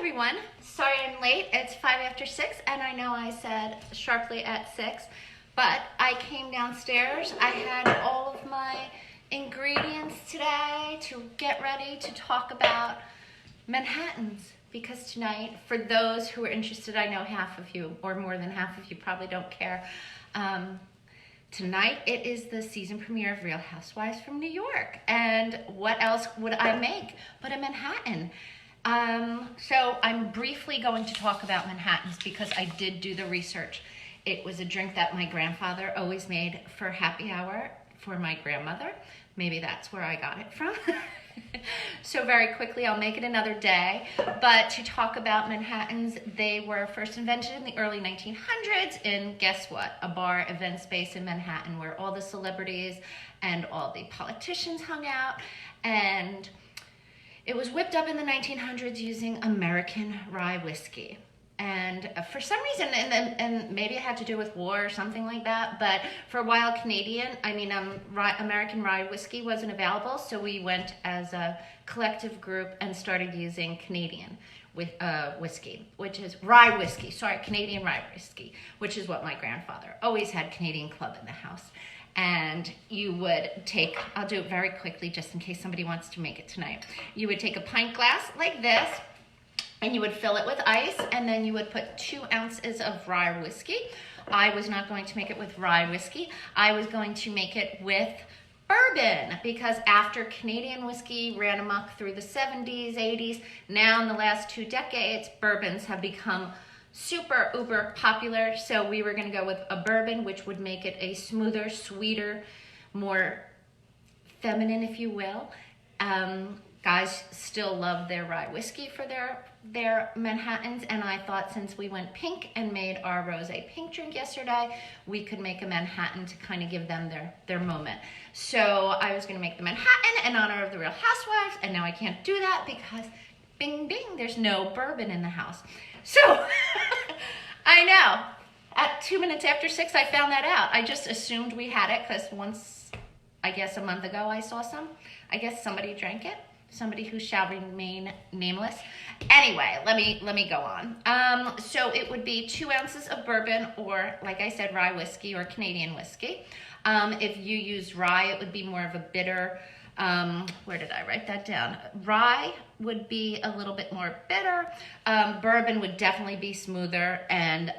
everyone. Sorry I'm late. It's 6:05 and I know I said sharply at 6, but I came downstairs. I had all of my ingredients today to get ready to talk about Manhattans, because tonight, for those who are interested, I know half of you or more than half of you probably don't care. Tonight it is the season premiere of Real Housewives from New York, and what else would I make but a Manhattan? So I'm briefly going to talk about Manhattans because I did do the research. It was a drink that my grandfather always made for happy hour for my grandmother. Maybe that's where I got it from. So very quickly, I'll make it another day. But to talk about Manhattans, they were first invented in the early 1900s in, guess what, a bar event space in Manhattan where all the celebrities and all the politicians hung out. And it was whipped up in the 1900s using American rye whiskey. And for some reason, and maybe it had to do with war or something like that, but for a while American rye whiskey wasn't available, so we went as a collective group and started using Canadian whiskey, which is rye whiskey, Canadian rye whiskey, which is what my grandfather always had. Canadian Club in the house. And you would take, I'll do it very quickly just in case somebody wants to make it tonight. You would take a pint glass like this, and you would fill it with ice, and then you would put 2 ounces of rye whiskey. I was not going to make it with rye whiskey. I was going to make it with bourbon, because after Canadian whiskey ran amok through the 70s, 80s, now in the last 2 decades, bourbons have become super uber popular. So we were going to go with a bourbon, which would make it a smoother, sweeter, more feminine, if you will. Guys still love their rye whiskey for their Manhattans, and I thought since we went pink and made our rosé pink drink yesterday, we could make a Manhattan to kind of give them their moment. So I was going to make the Manhattan in honor of the Real Housewives, and now I can't do that because bing bing, there's no bourbon in the house. So I know at 2 minutes after 6 I found that out. I just assumed we had it because once, I guess a month ago, I saw some. I guess somebody drank it. Somebody who shall remain nameless. Anyway, let me go on. So it would be 2 ounces of bourbon, or like I said, rye whiskey or Canadian whiskey. If you use rye, it would be more of a bitter. Where did I write that down? Rye would be a little bit more bitter. Bourbon would definitely be smoother, and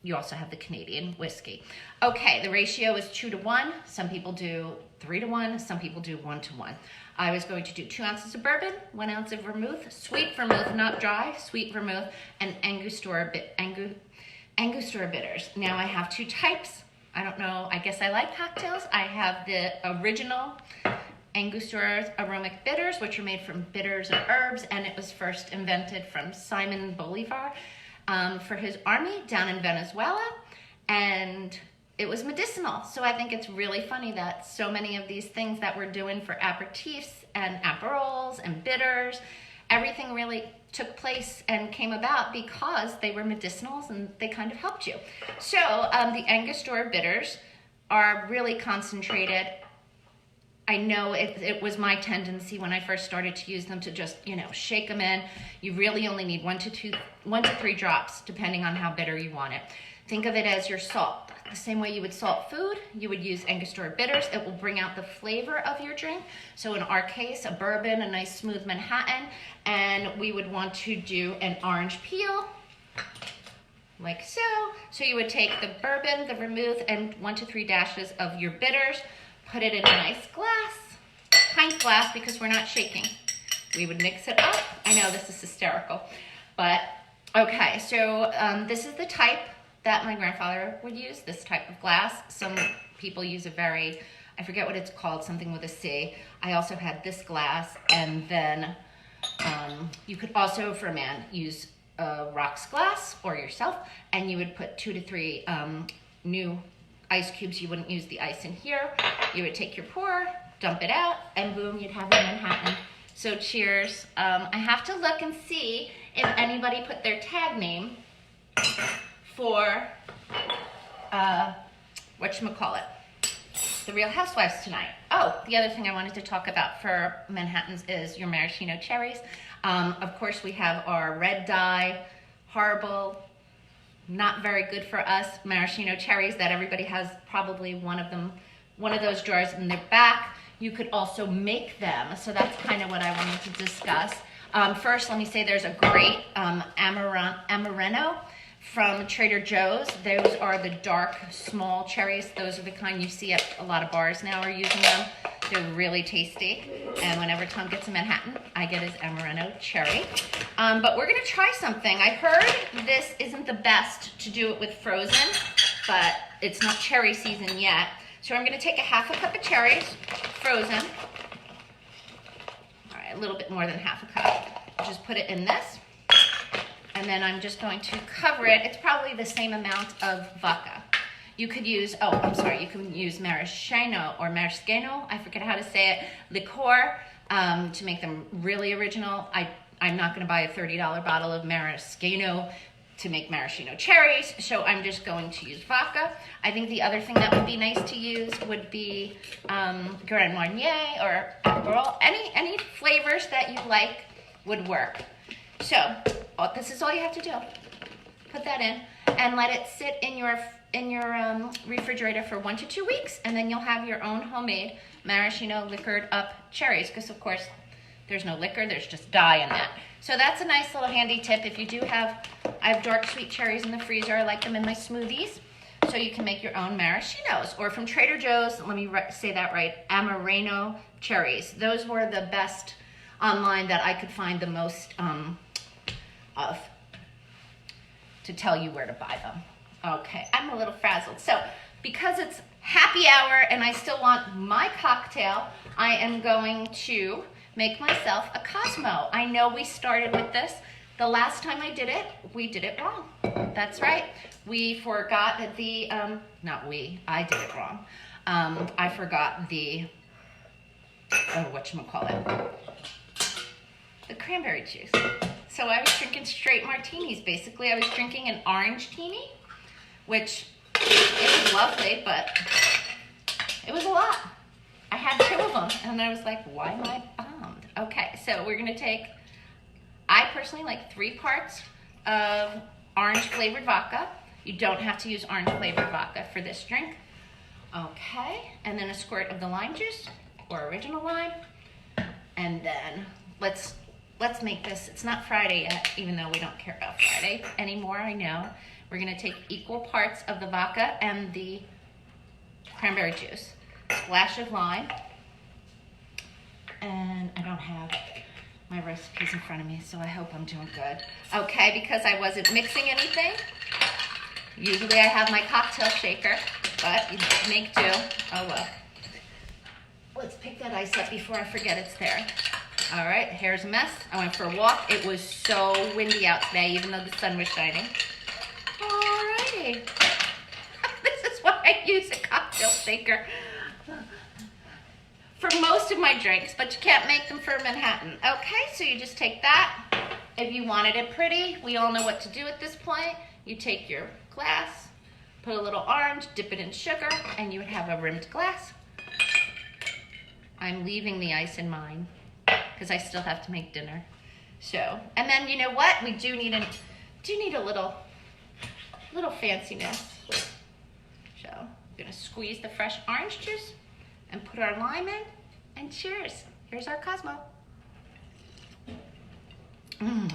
you also have the Canadian whiskey. Okay, the ratio is 2 to 1. Some people do 3 to 1. Some people do 1 to 1. I was going to do 2 ounces of bourbon, 1 ounce of vermouth, sweet vermouth, not dry, sweet vermouth, and Angostura bitters. Now I have 2 types. I don't know, I guess I like cocktails. I have the original Angostura aromatic bitters, which are made from bitters and herbs, and it was first invented from Simon Bolivar for his army down in Venezuela, and it was medicinal. So I think it's really funny that so many of these things that we're doing for aperitifs and aperols and bitters, everything really took place and came about because they were medicinals and they kind of helped you. So the Angostura bitters are really concentrated. I know it was my tendency when I first started to use them to just, shake them in. You really only need 1 to 3 drops, depending on how bitter you want it. Think of it as your salt. The same way you would salt food, you would use Angostura bitters. It will bring out the flavor of your drink. So in our case, a bourbon, a nice smooth Manhattan, and we would want to do an orange peel, like so. So you would take the bourbon, the vermouth, and 1 to 3 dashes of your bitters, put it in a nice glass, pint glass, because we're not shaking. We would mix it up. I know this is hysterical, but okay. So this is the type that my grandfather would use, this type of glass. Some people use I forget what it's called, something with a C. I also had this glass, and then you could also, for a man, use a rocks glass or yourself, and you would put 2 to 3 new ice cubes. You wouldn't use the ice in here. You would take your pour, dump it out, and boom, you'd have a Manhattan. So cheers. I have to look and see if anybody put their tag name for whatchamacallit, the Real Housewives tonight. Oh, the other thing I wanted to talk about for Manhattans is your maraschino cherries. Of course, we have our red dye, horrible, not very good for us, maraschino cherries that everybody has probably one of those jars in their back. You could also make them, so that's kind of what I wanted to discuss. First, let me say there's a great Amareno from Trader Joe's. Those are the dark, small cherries. Those are the kind you see at a lot of bars now are using them. They're really tasty. And whenever Tom gets a Manhattan, I get his Amareno cherry. But we're gonna try something. I heard this isn't the best to do it with frozen, but it's not cherry season yet. So I'm gonna take a half a cup of cherries, frozen. All right, a little bit more than half a cup. Just put it in this. And then I'm just going to cover it. It's probably the same amount of vodka. You could use, you can use maraschino or maraschino, I forget how to say it, liqueur, to make them really original. I'm not gonna buy a $30 bottle of maraschino to make maraschino cherries, so I'm just going to use vodka. I think the other thing that would be nice to use would be Grand Marnier or Aperol. Any flavors that you like would work. So this is all you have to do. Put that in and let it sit in your refrigerator for 1 to 2 weeks, and then you'll have your own homemade maraschino liquored up cherries, because of course there's no liquor, there's just dye in that. So that's a nice little handy tip. If you do I have dark sweet cherries in the freezer. I like them in my smoothies. So you can make your own maraschinos. Or from Trader Joe's, let me say that right, Amareno cherries. Those were the best online that I could find the most of to tell you where to buy them. Okay, I'm a little frazzled. So because it's happy hour and I still want my cocktail, I am going to make myself a Cosmo. I know we started with this. The last time I did it, we did it wrong. That's right. We forgot the, I did it wrong. I forgot the, whatchamacallit, the cranberry juice. So I was drinking straight martinis, basically. I was drinking an orange teeny, which it was lovely, but it was a lot. I had 2 of them, and I was like, why am I bummed? Okay, so we're gonna take, I personally like 3 parts of orange flavored vodka. You don't have to use orange flavored vodka for this drink. Okay, and then a squirt of the lime juice, or original lime. And then let's make this, it's not Friday yet, even though we don't care about Friday anymore, I know. We're gonna take equal parts of the vodka and the cranberry juice. Splash of lime. And I don't have my recipes in front of me, so I hope I'm doing good. Okay, because I wasn't mixing anything. Usually I have my cocktail shaker, but you make do. Oh well. Let's pick that ice up before I forget it's there. All right, here's a mess. I went for a walk. It was so windy out today, even though the sun was shining. Alrighty. This is why I use a cocktail shaker for most of my drinks, but you can't make them for Manhattan. Okay, so you just take that. If you wanted it pretty, we all know what to do at this point. You take your glass, put a little orange, dip it in sugar, and you would have a rimmed glass. I'm leaving the ice in mine because I still have to make dinner. So, and then you know what? We do need a little fanciness. So, I'm gonna squeeze the fresh orange juice and put our lime in, and cheers. Here's our Cosmo.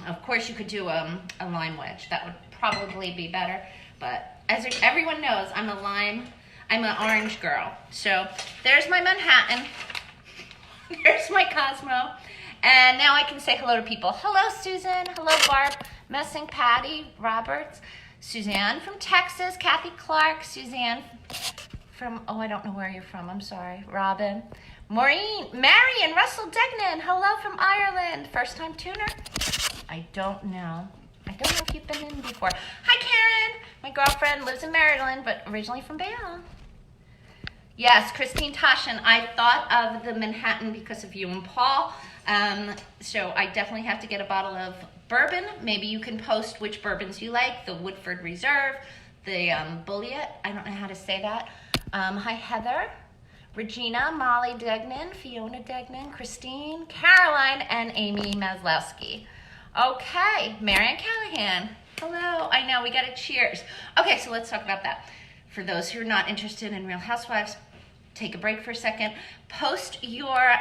Of course, you could do a lime wedge. That would probably be better, but as everyone knows, I'm an orange girl. So there's my Manhattan. There's my Cosmo. And now I can say hello to people. Hello, Susan. Hello, Barb. Messing, Patty, Roberts, Suzanne from Texas, Kathy Clark, Suzanne from, I don't know where you're from. I'm sorry. Robin. Maureen, Marion, Russell Degnan. Hello from Ireland. First time tuner? I don't know. I don't know if you've been in before. Hi, Karen. My girlfriend lives in Maryland, but originally from Bayonne. Yes, Christine Tashin. I thought of the Manhattan because of you and Paul. So I definitely have to get a bottle of bourbon. Maybe you can post which bourbons you like. The Woodford Reserve, the Bulliet. I don't know how to say that. Hi, Heather. Regina, Molly Degnan, Fiona Degnan, Christine, Caroline, and Amy Maslowski. Okay, Marianne Callahan. Hello. I know, we got a cheers. Okay, so let's talk about that. For those who are not interested in Real Housewives, take a break for a second. Post your,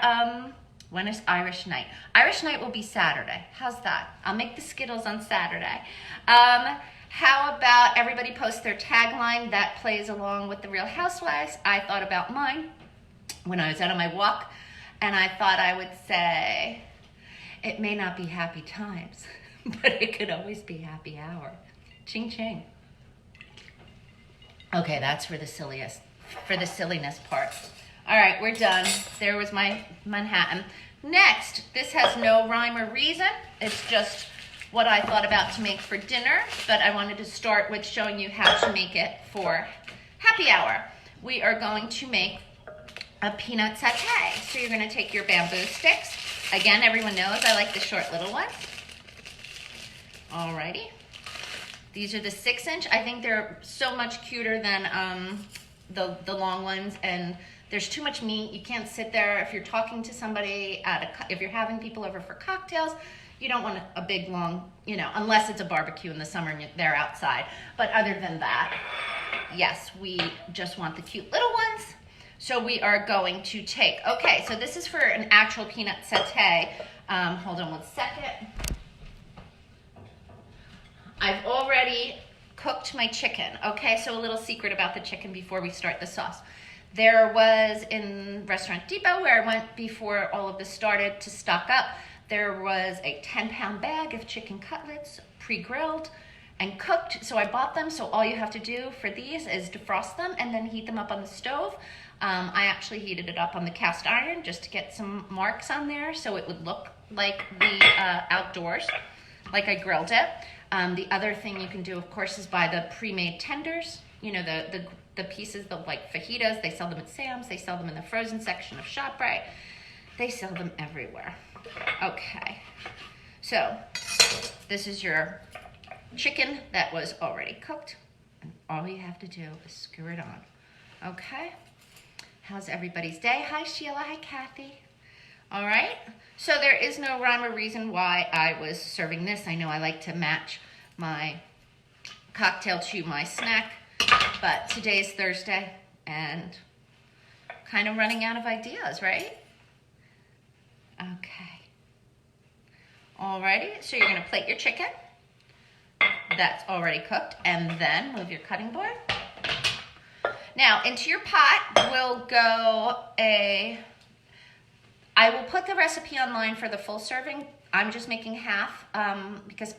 when is Irish Night? Irish Night will be Saturday. How's that? I'll make the Skittles on Saturday. How about everybody post their tagline that plays along with the Real Housewives? I thought about mine when I was out on my walk, and I thought I would say, it may not be happy times, but it could always be happy hour. Ching ching. Okay, that's for the silliness part. All right, we're done. There was my Manhattan. Next, this has no rhyme or reason. It's just what I thought about to make for dinner, but I wanted to start with showing you how to make it for happy hour. We are going to make a peanut satay. So you're gonna take your bamboo sticks. Again, everyone knows I like the short little ones. Alrighty. These are the 6-inch. I think they're so much cuter than the long ones, and there's too much meat. You can't sit there if you're talking to somebody if you're having people over for cocktails. You don't want a big long, unless it's a barbecue in the summer and they're outside. But other than that, yes, we just want the cute little ones. So we are going to take, okay, so this is for an actual peanut satay. Hold on one second. I've already cooked my chicken. Okay, so a little secret about the chicken before we start the sauce. There was in Restaurant Depot, where I went before all of this started to stock up, there was a 10-pound bag of chicken cutlets, pre-grilled and cooked. So I bought them, so all you have to do for these is defrost them and then heat them up on the stove. I actually heated it up on the cast iron just to get some marks on there so it would look like the outdoors, like I grilled it. The other thing you can do, of course, is buy the pre-made tenders. The pieces, like fajitas, they sell them at Sam's, they sell them in the frozen section of ShopRite. They sell them everywhere. Okay, so this is your chicken that was already cooked, and all you have to do is screw it on. Okay, how's everybody's day? Hi Sheila, hi Kathy. All right, so there is no rhyme or reason why I was serving this. I know I like to match my cocktail to my snack, but today's Thursday and kind of running out of ideas, right? Okay. Alrighty, so you're gonna plate your chicken. That's already cooked, and then move your cutting board. Now, into your pot will go I will put the recipe online for the full serving. I'm just making half because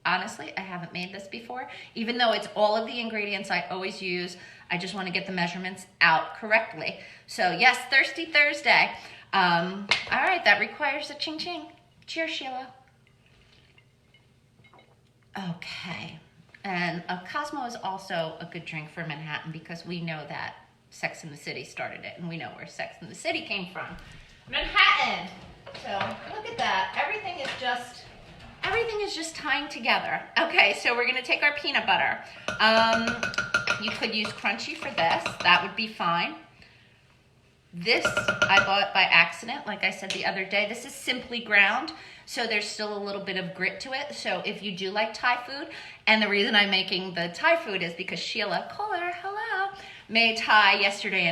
honestly, I haven't made this before. Even though it's all of the ingredients I always use, I just want to get the measurements out correctly. So yes, Thirsty Thursday. All right, that requires a ching ching. Cheers, Sheila. Okay, and Cosmo is also a good drink for Manhattan because we know that Sex and the City started it, and we know where Sex and the City came from. Manhattan. So look at that. Everything is just tying together. Okay, so we're gonna take our peanut butter. You could use crunchy for this. That would be fine. This I bought by accident, like I said the other day. This is simply ground, so there's still a little bit of grit to it. So if you do like Thai food, and the reason I'm making the Thai food is because Sheila Kohler, hello, made Thai yesterday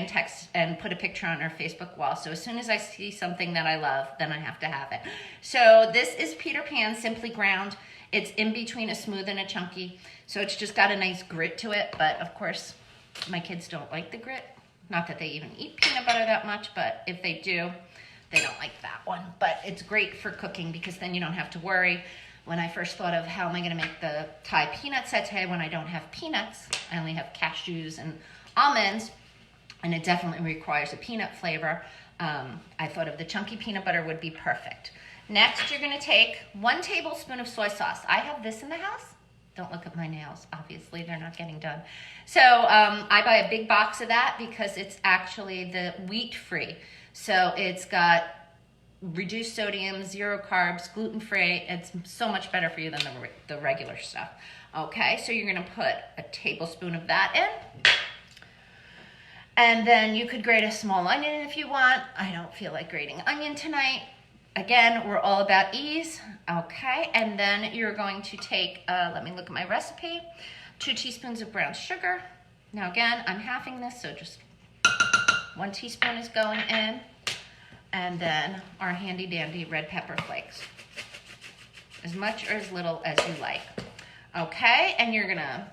and put a picture on her Facebook wall. So as soon as I see something that I love, then I have to have it. So this is Peter Pan, simply ground. It's in between a smooth and a chunky. So it's just got a nice grit to it, but of course, my kids don't like the grit. Not that they even eat peanut butter that much, but if they do, they don't like that one. But it's great for cooking because then you don't have to worry. When I first thought of how am I gonna make the Thai peanut satay when I don't have peanuts, I only have cashews and almonds, and it definitely requires a peanut flavor. I thought of the chunky peanut butter would be perfect. Next, you're gonna take 1 tablespoon of soy sauce. I have this in the house. Don't look at my nails, obviously, they're not getting done. So I buy a big box of that because it's actually the wheat-free. So it's got reduced sodium, 0 carbs, gluten-free. It's so much better for you than the regular stuff. Okay, so you're gonna put a tablespoon of that in. And then you could grate a small onion if you want. I don't feel like grating onion tonight. Again, we're all about ease, okay? And then you're going to take, let me look at my recipe, 2 teaspoons of brown sugar. Now again, I'm halving this, so just 1 teaspoon is going in. And then our handy dandy red pepper flakes. As much or as little as you like. Okay, and you're gonna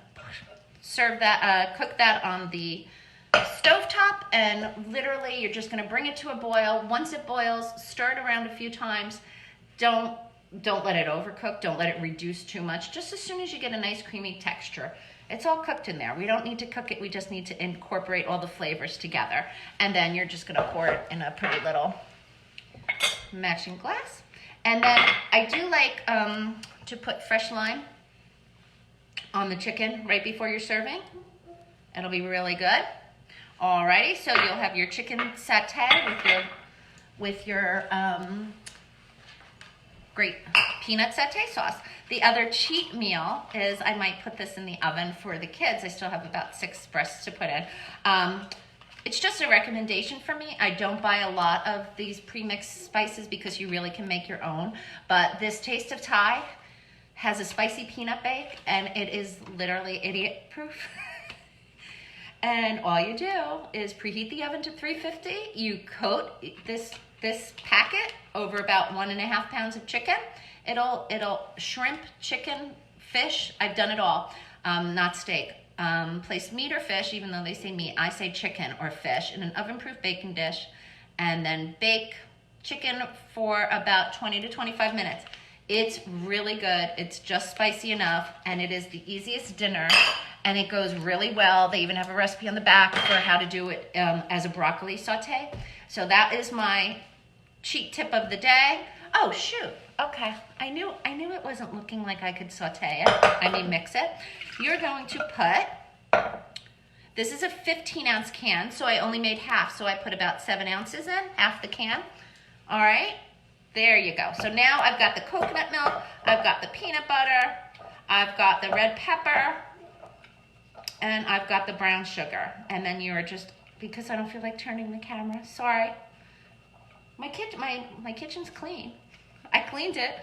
serve that, cook that on the stovetop, and literally you're just gonna bring it to a boil. Once it boils, stir it around a few times. Don't let it overcook, don't let it reduce too much. Just as soon as you get a nice creamy texture. It's all cooked in there. We don't need to cook it, we just need to incorporate all the flavors together. And then you're just gonna pour it in a pretty little matching glass. And then I do like to put fresh lime on the chicken right before you're serving. It'll be really good. Alrighty, so you'll have your chicken satay with your great peanut satay sauce. The other cheat meal is I might put this in the oven for the kids. I still have about 6 breasts to put in. It's just a recommendation for me. I don't buy a lot of these pre-mixed spices because you really can make your own. But this Taste of Thai has a spicy peanut bake, and it is literally idiot proof. And all you do is preheat the oven to 350. You coat this packet over about 1.5 pounds of chicken. It'll shrimp, chicken, fish. I've done it all, not steak. Place meat or fish, even though they say meat, I say chicken or fish, in an oven-proof baking dish, and then bake chicken for about 20 to 25 minutes. It's really good. It's just spicy enough, and it is the easiest dinner, and it goes really well. They even have a recipe on the back for how to do it as a broccoli saute. So that is my cheat tip of the day. Oh, shoot. Okay, I knew it wasn't looking like I could saute it. Mix it. You're going to put, this is a 15-ounce can, so I only made half, so I put about 7 ounces in, half the can. All right, there you go. So now I've got the coconut milk, I've got the peanut butter, I've got the red pepper, and I've got the brown sugar. And then you're just, because I don't feel like turning the camera, sorry. My kitchen's clean. I cleaned it.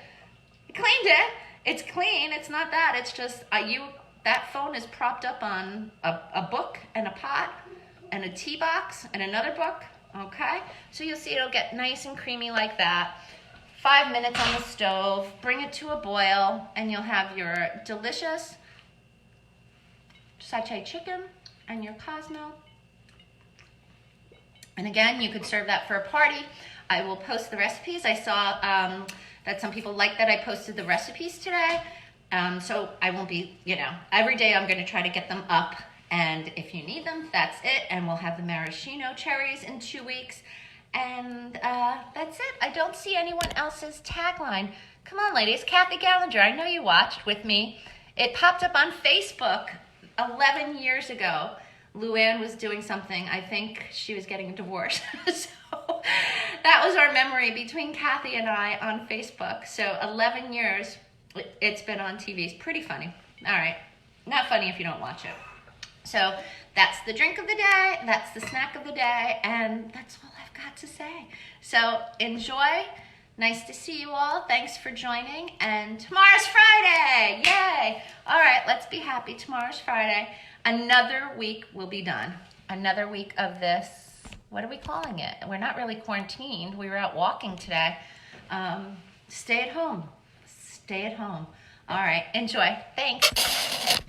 It's clean. It's not that. It's just that phone is propped up on a book and a pot and a tea box and another book. Okay? So you'll see it'll get nice and creamy like that. 5 minutes on the stove. Bring it to a boil, and you'll have your delicious satay chicken and your Cosmo. And again, you could serve that for a party. I will post the recipes. I saw that some people like that I posted the recipes today. So I won't be, every day I'm going to try to get them up. And if you need them, that's it. And we'll have the maraschino cherries in 2 weeks. And that's it. I don't see anyone else's tagline. Come on, ladies. Kathy Gallinger, I know you watched with me. It popped up on Facebook 11 years ago. Luann was doing something. I think she was getting a divorce. So that was our memory between Kathy and I on Facebook. So 11 years it's been on TV. It's pretty funny. All right. Not funny if you don't watch it. So that's the drink of the day. That's the snack of the day. And that's all I've got to say. So enjoy. Nice to see you all. Thanks for joining. And tomorrow's Friday. Yay. All right. Let's be happy. Tomorrow's Friday. Another week will be done. Another week of this. What are we calling it? We're not really quarantined. We were out walking today. Stay at home. Stay at home. All right. Enjoy. Thanks.